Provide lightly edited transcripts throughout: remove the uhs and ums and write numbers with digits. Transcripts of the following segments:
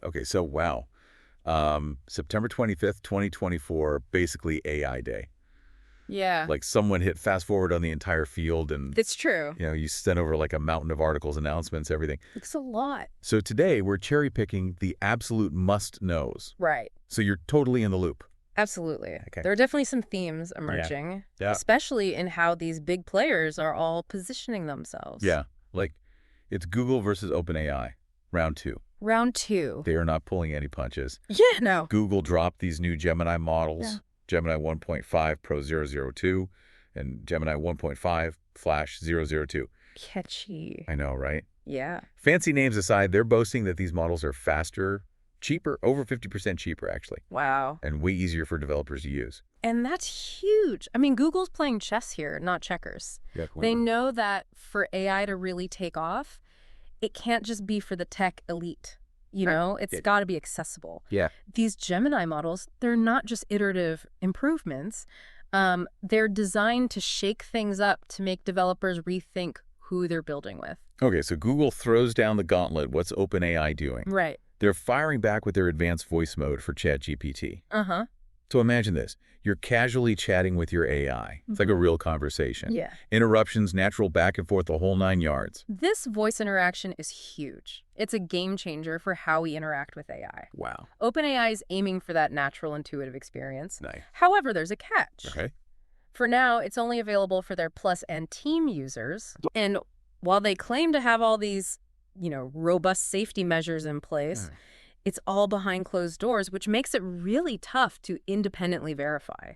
Okay, so wow. September 25th, 2024, basically AI day. Yeah, Like someone hit fast forward on the entire field and, that's true. you sent over like a mountain of articles, announcements, everything. It's a lot. So today we're cherry picking the absolute must knows. Right. So you're totally in the loop. Absolutely. Okay. There are definitely some themes Yeah. emerging, Yeah. especially in how these big players are all positioning themselves. Yeah. Like it's Google versus OpenAI, round two. Round two. They are not pulling any punches. Yeah, no. Google dropped these new Gemini models, Yeah. Gemini 1.5 Pro 002 and Gemini 1.5 Flash 002. Catchy. I know, right? Yeah. Fancy names aside, they're boasting that these models are faster, cheaper, over 50% cheaper actually, Wow. and way easier for developers to use. And that's huge. I mean, Google's playing chess here, not checkers. Yeah, They know that for AI to really take off, it can't just be for the tech elite. It's Yeah. got to be accessible. Yeah. These Gemini models, they're not just iterative improvements. They're designed to shake things up to make developers rethink who they're building with. Okay, so Google throws down the gauntlet. What's OpenAI doing? Right. They're firing back with their advanced voice mode for ChatGPT. Uh-huh. So imagine this. You're casually chatting with your AI. It's like a real conversation. Yeah. Interruptions, natural back and forth, the whole 9 yards. This voice interaction is huge. It's a game changer for how we interact with AI. Wow. OpenAI is aiming for that natural, intuitive experience. Nice. However, there's a catch. Okay. For now, it's only available for their Plus and Team users. And while they claim to have all these, robust safety measures in place, it's all behind closed doors, which makes it really tough to independently verify.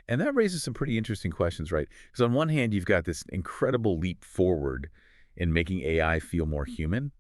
And that raises some pretty interesting questions, right? Because on one hand, you've got this incredible leap forward in making AI feel more human.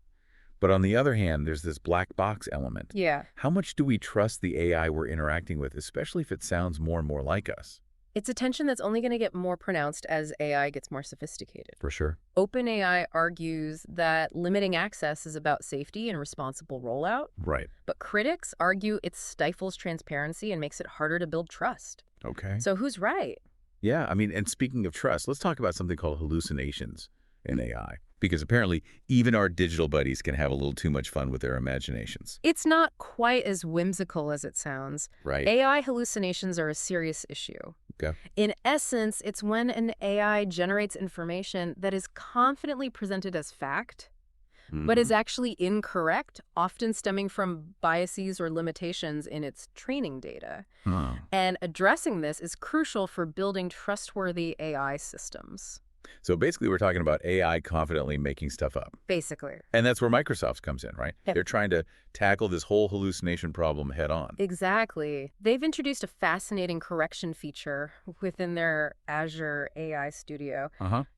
But on the other hand, there's this black box element. Yeah. How much do we trust the AI we're interacting with, especially if it sounds more and more like us? It's a tension that's only going to get more pronounced as AI gets more sophisticated. For sure. OpenAI argues that limiting access is about safety and responsible rollout, Right. but critics argue it stifles transparency and makes it harder to build trust. Okay. So who's right? Yeah, I mean, and speaking of trust, let's talk about something called hallucinations in AI. Because apparently, even our digital buddies can have a little too much fun with their imaginations. It's not quite as whimsical as it sounds. Right. AI hallucinations are a serious issue. Okay. In essence, it's when an AI generates information that is confidently presented as fact, but is actually incorrect, often stemming from biases or limitations in its training data. Huh. And addressing this is crucial for building trustworthy AI systems. So basically, we're talking about AI confidently making stuff up. Basically. And that's where Microsoft comes in, right? Yep. They're trying to tackle this whole hallucination problem head on. Exactly. They've introduced a fascinating correction feature within their Azure AI Studio.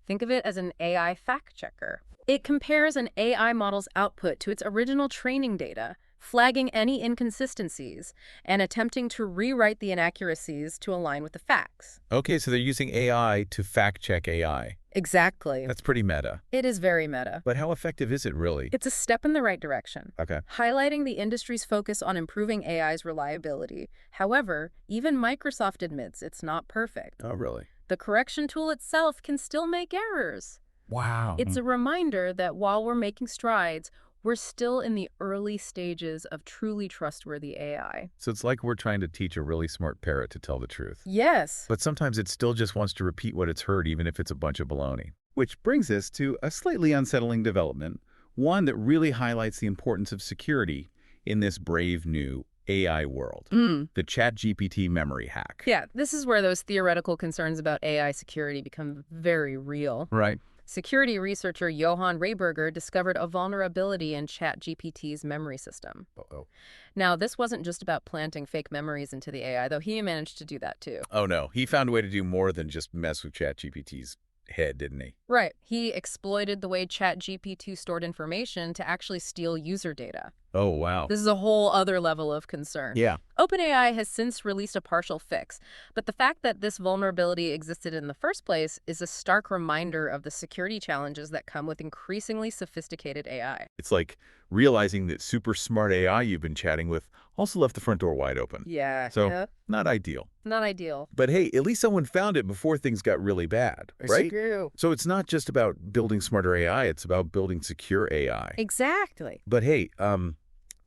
Think of it as an AI fact checker. It compares an AI model's output to its original training data, flagging any inconsistencies, and attempting to rewrite the inaccuracies to align with the facts. Okay, so they're using AI to fact-check AI. Exactly. That's pretty meta. It is very meta. But how effective is it really? It's a step in the right direction, Okay. highlighting the industry's focus on improving AI's reliability. However, even Microsoft admits it's not perfect. Oh, really? The correction tool itself can still make errors. Wow. It's a reminder that while we're making strides, we're still in the early stages of truly trustworthy AI. So it's like we're trying to teach a really smart parrot to tell the truth. Yes. But sometimes it still just wants to repeat what it's heard, even if it's a bunch of baloney. Which brings us to a slightly unsettling development, one that really highlights the importance of security in this brave new AI world, the ChatGPT memory hack. Yeah, this is where those theoretical concerns about AI security become very real. Right. Security researcher Johan Rehberger discovered a vulnerability in ChatGPT's memory system. Uh-oh. Now, this wasn't just about planting fake memories into the AI, though he managed to do that too. Oh, no. He found a way to do more than just mess with ChatGPT's head, didn't he? Right. He exploited the way ChatGPT stored information to actually steal user data. Oh, wow. This is a whole other level of concern. Yeah. OpenAI has since released a partial fix, but the fact that this vulnerability existed in the first place is a stark reminder of the security challenges that come with increasingly sophisticated AI. It's like realizing that super smart AI you've been chatting with also left the front door wide open. Yeah. So, not ideal. Not ideal. But hey, at least someone found it before things got really bad, right? True. So it's not just about building smarter AI, it's about building secure AI. Exactly. But hey,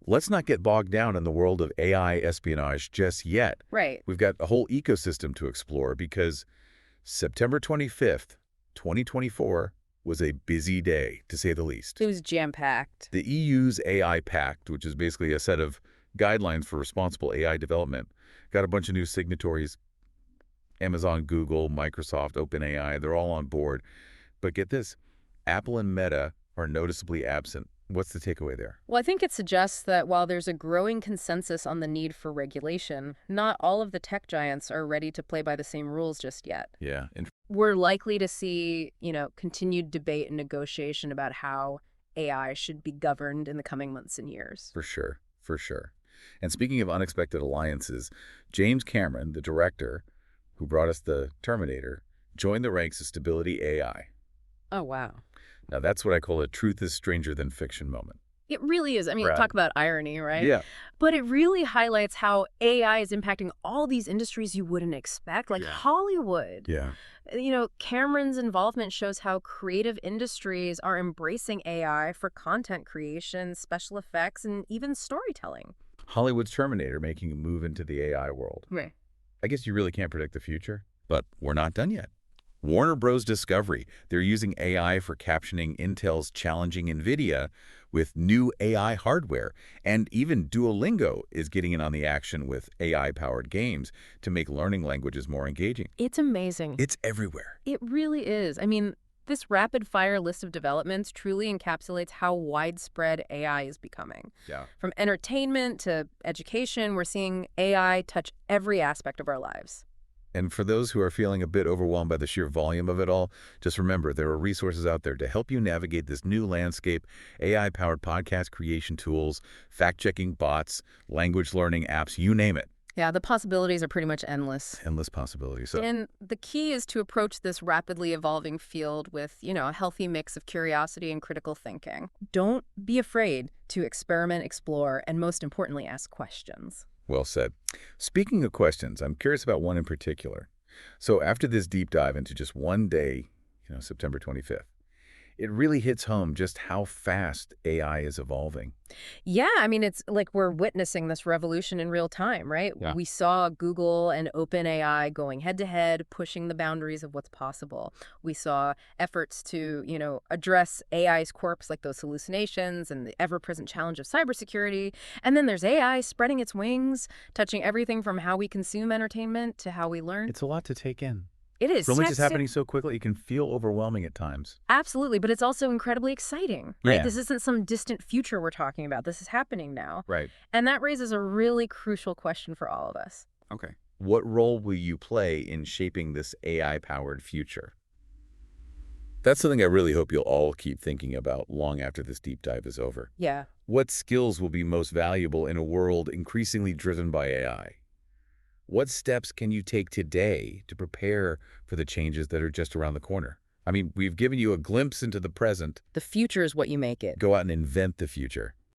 let's not get bogged down in the world of AI espionage just yet. Right. We've got a whole ecosystem to explore because September 25th, 2024 was a busy day, to say the least. It was jam-packed. The EU's AI Pact, which is basically a set of guidelines for responsible AI development, got a bunch of new signatories. Amazon, Google, Microsoft, OpenAI, they're all on board. But get this, Apple and Meta are noticeably absent. What's the takeaway there? Well, I think it suggests that while there's a growing consensus on the need for regulation, not all of the tech giants are ready to play by the same rules just yet. Yeah. We're likely to see, continued debate and negotiation about how AI should be governed in the coming months and years. For sure. For sure. And speaking of unexpected alliances, James Cameron, the director who brought us the Terminator, joined the ranks of Stability AI. Oh, wow. Now, that's what I call a truth is stranger than fiction moment. It really is. I mean, Right. talk about irony, right? Yeah. But it really highlights how AI is impacting all these industries you wouldn't expect, like Yeah. Hollywood. Yeah. Cameron's involvement shows how creative industries are embracing AI for content creation, special effects, and even storytelling. Hollywood's Terminator making a move into the AI world. Right. I guess you really can't predict the future, but we're not done yet. Warner Bros. Discovery, they're using AI for captioning Intel's challenging NVIDIA with new AI hardware. And even Duolingo is getting in on the action with AI-powered games to make learning languages more engaging. It's amazing. It's everywhere. It really is. I mean, this rapid-fire list of developments truly encapsulates how widespread AI is becoming. Yeah. From entertainment to education, we're seeing AI touch every aspect of our lives. And for those who are feeling a bit overwhelmed by the sheer volume of it all, just remember there are resources out there to help you navigate this new landscape: AI-powered podcast creation tools, fact-checking bots, language learning apps, you name it. Yeah, the possibilities are pretty much endless. Endless possibilities. And the key is to approach this rapidly evolving field with, a healthy mix of curiosity and critical thinking. Don't be afraid to experiment, explore, and most importantly, ask questions. Well said. Speaking of questions, I'm curious about one in particular. So after this deep dive into just one day, September 25th, it really hits home just how fast AI is evolving. Yeah, I mean, it's like we're witnessing this revolution in real time, right? Yeah. We saw Google and OpenAI going head-to-head, pushing the boundaries of what's possible. We saw efforts to, address AI's quirks like those hallucinations and the ever-present challenge of cybersecurity. And then there's AI spreading its wings, touching everything from how we consume entertainment to how we learn. It's a lot to take in. It is. So much is happening so quickly, it can feel overwhelming at times. Absolutely, but it's also incredibly exciting, right? Yeah. This isn't some distant future we're talking about. This is happening now. Right. And that raises a really crucial question for all of us. Okay. What role will you play in shaping this AI-powered future? That's something I really hope you'll all keep thinking about long after this deep dive is over. Yeah. What skills will be most valuable in a world increasingly driven by AI? What steps can you take today to prepare for the changes that are just around the corner? I mean, we've given you a glimpse into the present. The future is what you make it. Go out and invent the future.